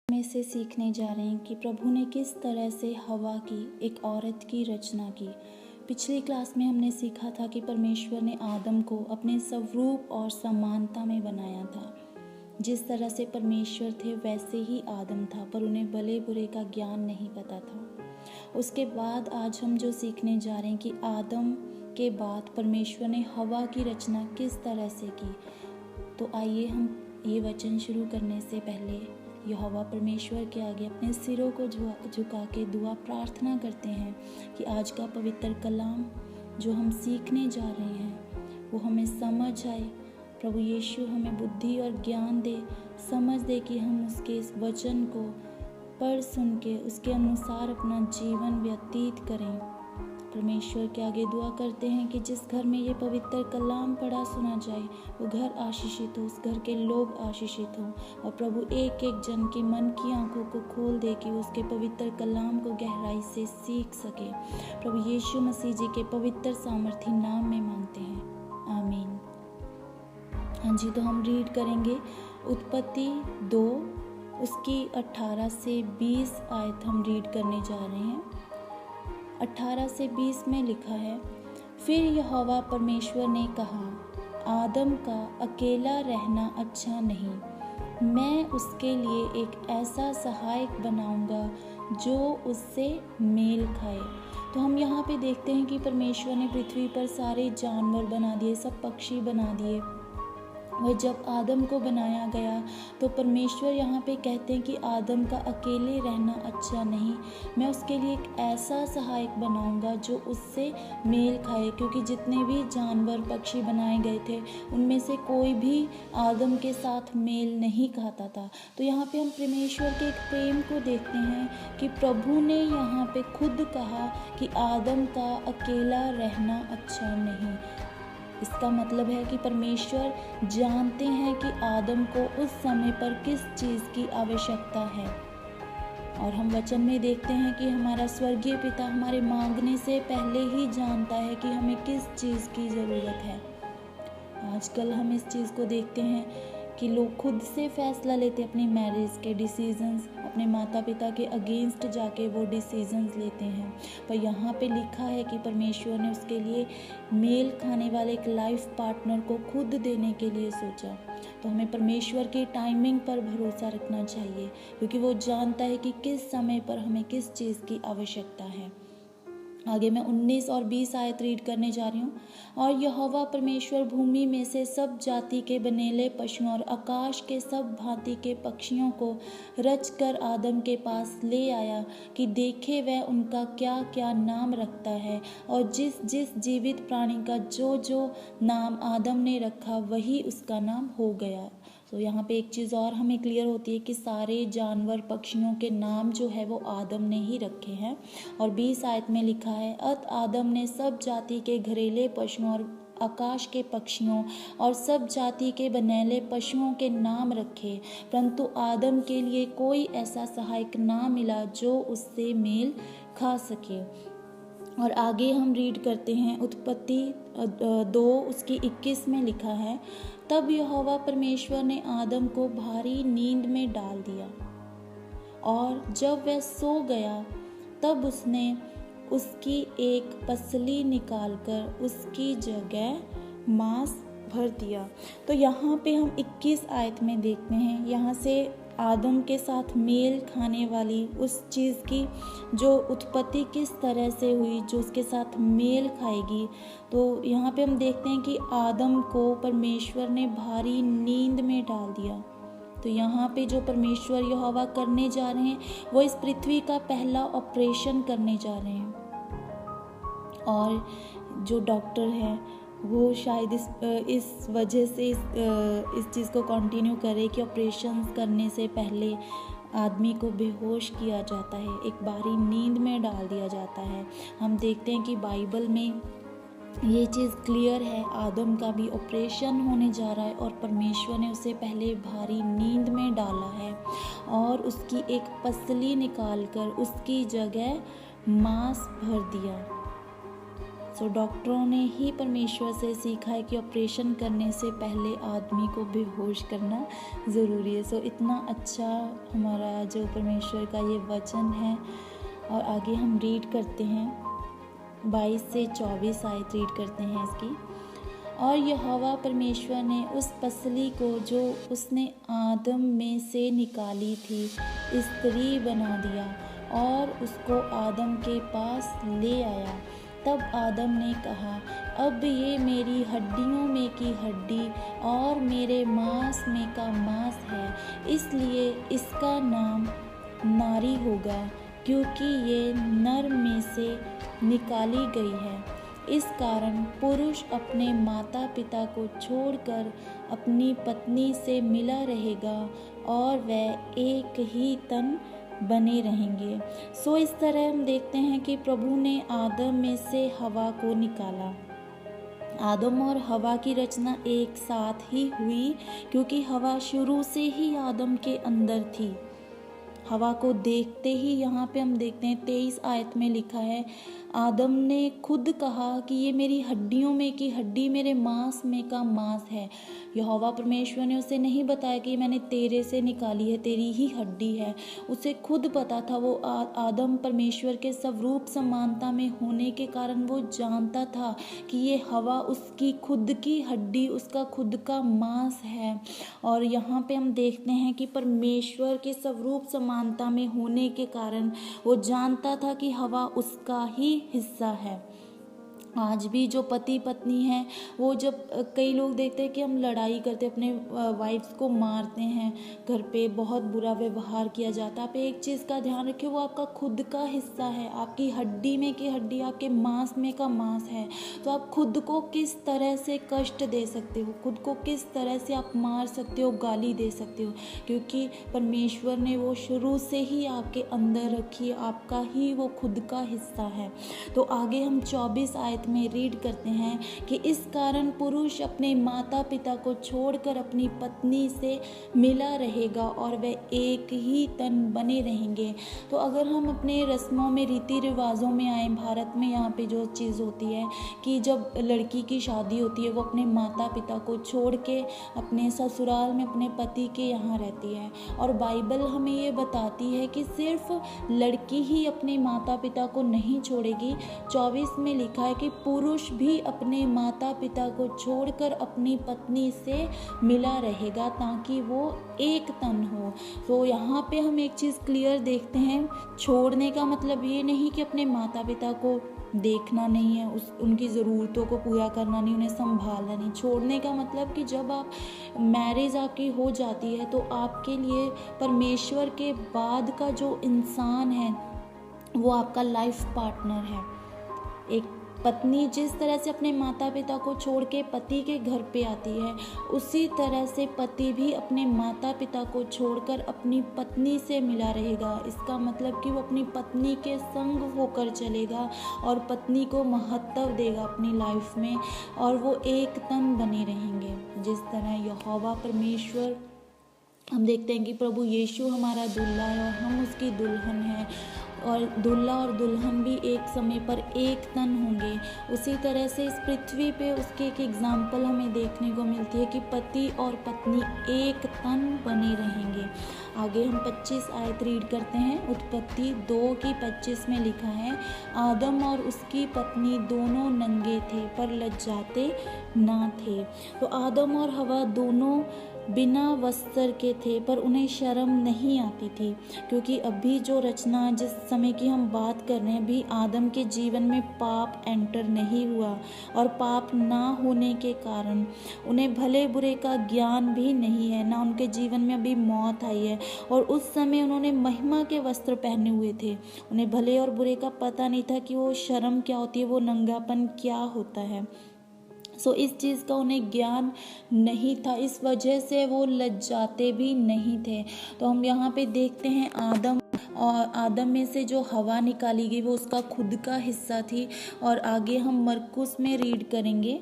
में से सीखने जा रहे हैं कि प्रभु ने किस तरह से हवा की, एक औरत की रचना की। पिछली क्लास में हमने सीखा था कि परमेश्वर ने आदम को अपने स्वरूप और समानता में बनाया था। जिस तरह से परमेश्वर थे वैसे ही आदम था, पर उन्हें भले बुरे का ज्ञान नहीं पता था। उसके बाद आज हम जो सीखने जा रहे हैं कि आदम के बाद परमेश्वर ने हवा की रचना किस तरह से की। तो आइए हम ये वचन शुरू करने से पहले यहोवा परमेश्वर के आगे अपने सिरों को झुका के दुआ प्रार्थना करते हैं कि आज का पवित्र कलाम जो हम सीखने जा रहे हैं वो हमें समझ आए। प्रभु यीशु हमें बुद्धि और ज्ञान दे, समझ दे कि हम उसके इस वचन को पढ़ सुन के उसके अनुसार अपना जीवन व्यतीत करें। परमेश्वर के आगे दुआ करते हैं कि जिस घर में ये पवित्र कलाम पढ़ा सुना जाए वो घर आशीषित हो, उस घर के लोग आशीषित हों और प्रभु एक एक जन के मन की आंखों को खोल दे कि वो उसके पवित्र कलाम को गहराई से सीख सके। प्रभु यीशु मसीह जी के पवित्र सामर्थी नाम में मांगते हैं, आमीन। हाँ जी, तो हम रीड करेंगे उत्पत्ति 2 उसकी 18 से 20 आयत हम रीड करने जा रहे हैं। 18 से 20 में लिखा है, फिर यहोवा परमेश्वर ने कहा, आदम का अकेला रहना अच्छा नहीं, मैं उसके लिए एक ऐसा सहायक बनाऊंगा जो उससे मेल खाए। तो हम यहाँ पे देखते हैं कि परमेश्वर ने पृथ्वी पर सारे जानवर बना दिए, सब पक्षी बना दिए। वह जब आदम को बनाया गया तो परमेश्वर यहाँ पे कहते हैं कि आदम का अकेले रहना अच्छा नहीं, मैं उसके लिए एक ऐसा सहायक बनाऊंगा जो उससे मेल खाए। क्योंकि जितने भी जानवर पक्षी बनाए गए थे उनमें से कोई भी आदम के साथ मेल नहीं खाता था। तो यहाँ पे हम परमेश्वर के एक प्रेम को देखते हैं कि प्रभु ने यहाँ पे खुद कहा कि आदम का अकेला रहना अच्छा नहीं। इसका मतलब है कि परमेश्वर जानते हैं कि आदम को उस समय पर किस चीज़ की आवश्यकता है। और हम वचन में देखते हैं कि हमारा स्वर्गीय पिता हमारे मांगने से पहले ही जानता है कि हमें किस चीज़ की ज़रूरत है। आजकल हम इस चीज़ को देखते हैं कि लोग खुद से फैसला लेते अपनी मैरिज के डिसीजंस, अपने माता पिता के अगेंस्ट जाके वो डिसीजंस लेते हैं। पर यहाँ पे लिखा है कि परमेश्वर ने उसके लिए मेल खाने वाले एक लाइफ पार्टनर को खुद देने के लिए सोचा। तो हमें परमेश्वर की टाइमिंग पर भरोसा रखना चाहिए, क्योंकि वो जानता है कि किस समय पर हमें किस चीज़ की आवश्यकता है। आगे मैं 19 और 20 आयत रीड करने जा रही हूँ। और यहोवा परमेश्वर भूमि में से सब जाति के बनेले पशुओं और आकाश के सब भांति के पक्षियों को रच कर आदम के पास ले आया कि देखे वह उनका क्या क्या नाम रखता है। और जिस जिस जीवित प्राणी का जो जो नाम आदम ने रखा वही उसका नाम हो गया। तो यहाँ पे एक चीज़ और हमें क्लियर होती है कि सारे जानवर पक्षियों के नाम जो है वो आदम ने ही रखे हैं। और 20 आयत में लिखा है, अत आदम ने सब जाति के घरेले पशुओं और आकाश के पक्षियों और सब जाति के बनेले पशुओं के नाम रखे, परंतु आदम के लिए कोई ऐसा सहायक ना मिला जो उससे मेल खा सके। और आगे हम रीड करते हैं उत्पत्ति 2 उसकी 21 में लिखा है, तब यहोवा परमेश्वर ने आदम को भारी नींद में डाल दिया और जब वह सो गया तब उसने उसकी एक पसली निकालकर उसकी जगह मांस भर दिया। तो यहाँ पे हम 21 आयत में देखते हैं, यहाँ से आदम के साथ मेल खाने वाली उस चीज़ की जो उत्पत्ति किस तरह से हुई, जो उसके साथ मेल खाएगी। तो यहाँ पे हम देखते हैं कि आदम को परमेश्वर ने भारी नींद में डाल दिया। तो यहाँ पे जो परमेश्वर यहोवा करने जा रहे हैं वो इस पृथ्वी का पहला ऑपरेशन करने जा रहे हैं। और जो डॉक्टर हैं वो शायद इस वजह से इस चीज़ को कंटिन्यू करे कि ऑपरेशन करने से पहले आदमी को बेहोश किया जाता है, एक बारी नींद में डाल दिया जाता है। हम देखते हैं कि बाइबल में ये चीज़ क्लियर है, आदम का भी ऑपरेशन होने जा रहा है और परमेश्वर ने उसे पहले भारी नींद में डाला है और उसकी एक पसली निकालकर उसकी जगह मांस भर दिया। सो डॉक्टरों ने ही परमेश्वर से सीखा है कि ऑपरेशन करने से पहले आदमी को बेहोश करना ज़रूरी है। सो इतना अच्छा हमारा जो परमेश्वर का ये वचन है। और आगे हम रीड करते हैं 22 से 24 आयत रीड करते हैं इसकी। और यहोवा परमेश्वर ने उस पसली को जो उसने आदम में से निकाली थी स्त्री बना दिया और उसको आदम के पास ले आया। तब आदम ने कहा, अब ये मेरी हड्डियों में की हड्डी और मेरे मांस में का मांस है, इसलिए इसका नाम नारी होगा, क्योंकि ये नर में से निकाली गई है। इस कारण पुरुष अपने माता पिता को छोड़कर अपनी पत्नी से मिला रहेगा और वह एक ही तन बने रहेंगे। सो इस तरह हम देखते हैं कि प्रभु ने आदम में से हवा को निकाला। आदम और हवा की रचना एक साथ ही हुई, क्योंकि हवा शुरू से ही आदम के अंदर थी। हवा को देखते ही यहाँ पे हम देखते हैं 23 आयत में लिखा है, आदम ने खुद कहा कि ये मेरी हड्डियों में की हड्डी, मेरे मांस में का मांस है। यहोवा परमेश्वर ने उसे नहीं बताया कि मैंने तेरे से निकाली है, तेरी ही हड्डी है। उसे खुद पता था। वो आदम परमेश्वर के स्वरूप समानता में होने के कारण वो जानता था कि ये हवा उसकी खुद की हड्डी, उसका खुद का मांस है। और यहाँ पे हम देखते हैं कि परमेश्वर के स्वरूप समानता में होने के कारण वो जानता था कि हवा उसका ही हिस्सा है। आज भी जो पति पत्नी हैं, वो जब कई लोग देखते हैं कि हम लड़ाई करते, अपने वाइफ्स को मारते हैं, घर पे बहुत बुरा व्यवहार किया जाता है। आप एक चीज़ का ध्यान रखिए, वो आपका खुद का हिस्सा है, आपकी हड्डी में की हड्डी, आपके मांस में का मांस है। तो आप खुद को किस तरह से कष्ट दे सकते हो, खुद को किस तरह से आप मार सकते हो, गाली दे सकते हो, क्योंकि परमेश्वर ने वो शुरू से ही आपके अंदर रखी है, आपका ही वो खुद का हिस्सा है। तो आगे हम 24 आयत में रीड करते हैं कि इस कारण पुरुष अपने माता पिता को छोड़कर अपनी पत्नी से मिला रहेगा और वे एक ही तन बने रहेंगे। तो अगर हम अपने रस्मों में, रीति रिवाजों में आए, भारत में यहाँ पे जो चीज़ होती है कि जब लड़की की शादी होती है, वो अपने माता पिता को छोड़ के अपने ससुराल में अपने पति के यहाँ रहती है। और बाइबल हमें ये बताती है कि सिर्फ लड़की ही अपने माता पिता को नहीं छोड़ेगी। 24 में लिखा है कि पुरुष भी अपने माता पिता को छोड़कर अपनी पत्नी से मिला रहेगा, ताकि वो एक तन हो। तो यहाँ पे हम एक चीज़ क्लियर देखते हैं, छोड़ने का मतलब ये नहीं कि अपने माता पिता को देखना नहीं है, उनकी ज़रूरतों को पूरा करना नहीं, उन्हें संभालना नहीं। छोड़ने का मतलब कि जब आप मैरिज आपकी हो जाती है, तो आपके लिए परमेश्वर के बाद का जो इंसान है वो आपका लाइफ पार्टनर है। एक पत्नी जिस तरह से अपने माता पिता को छोड़ के पति के घर पे आती है, उसी तरह से पति भी अपने माता पिता को छोड़कर अपनी पत्नी से मिला रहेगा। इसका मतलब कि वो अपनी पत्नी के संग होकर चलेगा और पत्नी को महत्व देगा अपनी लाइफ में, और वो एक तन बने रहेंगे। जिस तरह यहोवा परमेश्वर, हम देखते हैं कि प्रभु यीशु हमारा दूल्हा है और हम उसकी दुल्हन हैं, और दूल्हा और दुल्हन भी एक समय पर एक तन होंगे। उसी तरह से इस पृथ्वी पे उसकी एक एग्जाम्पल हमें देखने को मिलती है कि पति और पत्नी एक तन बने रहेंगे। आगे हम 25 आयत रीड करते हैं। उत्पत्ति 2:25 में लिखा है, आदम और उसकी पत्नी दोनों नंगे थे पर लज्जाते ना थे। तो आदम और हवा दोनों बिना वस्त्र के थे, पर उन्हें शर्म नहीं आती थी, क्योंकि अभी जो रचना, जिस समय की हम बात कर रहे हैं, अभी आदम के जीवन में पाप एंटर नहीं हुआ, और पाप ना होने के कारण उन्हें भले बुरे का ज्ञान भी नहीं है, ना उनके जीवन में अभी मौत आई है। और उस समय उन्होंने महिमा के वस्त्र पहने हुए थे, उन्हें भले और बुरे का पता नहीं था कि वो शर्म क्या होती है, वो नंगापन क्या होता है। सो इस चीज़ का उन्हें ज्ञान नहीं था, इस वजह से वो लज्जाते भी नहीं थे। तो हम यहाँ पे देखते हैं आदम में से जो हवा निकाली गई वो उसका खुद का हिस्सा थी। और आगे हम मरकुस में रीड करेंगे,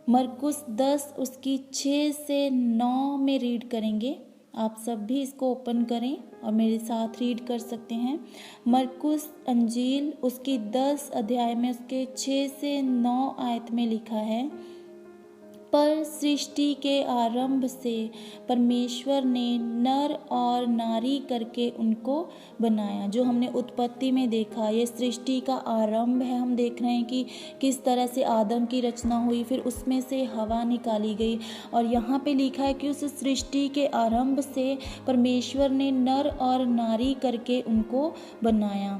मरकुस 10 उसकी 6 से 9 में रीड करेंगे। आप सब भी इसको ओपन करें और मेरे साथ रीड कर सकते हैं। मरकुस अंजील उसकी 10 अध्याय में उसके 6 से 9 आयत में लिखा है, पर सृष्टि के आरंभ से परमेश्वर ने नर और नारी करके उनको बनाया। जो हमने उत्पत्ति में देखा, ये सृष्टि का आरंभ है। हम देख रहे हैं कि किस तरह से आदम की रचना हुई, फिर उसमें से हवा निकाली गई, और यहाँ पे लिखा है कि उस सृष्टि के आरंभ से परमेश्वर ने नर और नारी करके उनको बनाया।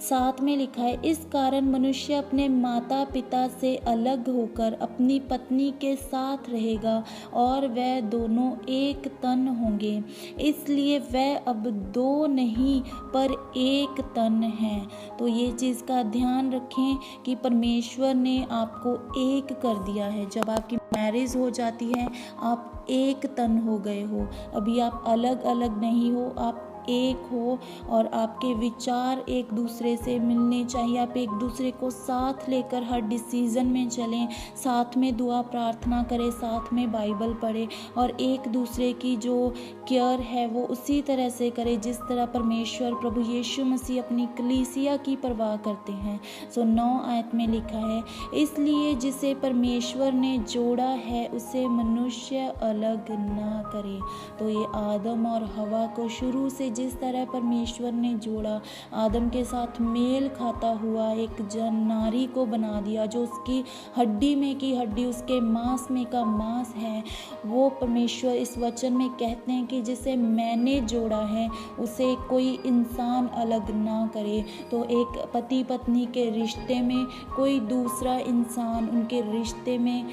साथ में लिखा है, इस कारण मनुष्य अपने माता पिता से अलग होकर अपनी पत्नी के साथ रहेगा और वह दोनों एक तन होंगे। इसलिए वह अब 2 नहीं पर एक तन है। तो ये चीज़ का ध्यान रखें कि परमेश्वर ने आपको एक कर दिया है। जब आपकी मैरिज हो जाती है, आप एक तन हो गए हो। अभी आप अलग अलग नहीं हो, आप एक हो, और आपके विचार एक दूसरे से मिलने चाहिए। आप एक दूसरे को साथ लेकर हर डिसीज़न में चलें, साथ में दुआ प्रार्थना करें, साथ में बाइबल पढ़ें, और एक दूसरे की जो केयर है वो उसी तरह से करें जिस तरह परमेश्वर प्रभु यीशु मसीह अपनी कलीसिया की परवाह करते हैं। 9 आयत में लिखा है, इसलिए जिसे परमेश्वर ने जोड़ा है उसे मनुष्य अलग ना करे। तो ये आदम और हवा को शुरू से जिस तरह परमेश्वर ने जोड़ा, आदम के साथ मेल खाता हुआ एक जन नारी को बना दिया, जो उसकी हड्डी में की हड्डी, उसके मांस में का मांस है। वो परमेश्वर इस वचन में कहते हैं कि जिसे मैंने जोड़ा है उसे कोई इंसान अलग ना करे। तो एक पति पत्नी के रिश्ते में कोई दूसरा इंसान उनके रिश्ते में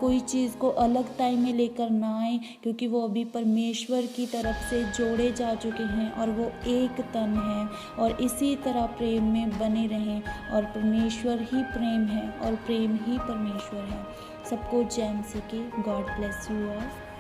कोई चीज़ को अलग टाइम में लेकर ना आए, क्योंकि वो अभी परमेश्वर की तरफ से जोड़े जा चुके हैं और वो एक तन है। और इसी तरह प्रेम में बने रहें, और परमेश्वर ही प्रेम है और प्रेम ही परमेश्वर है। सबको जय मसीह की। God bless you all.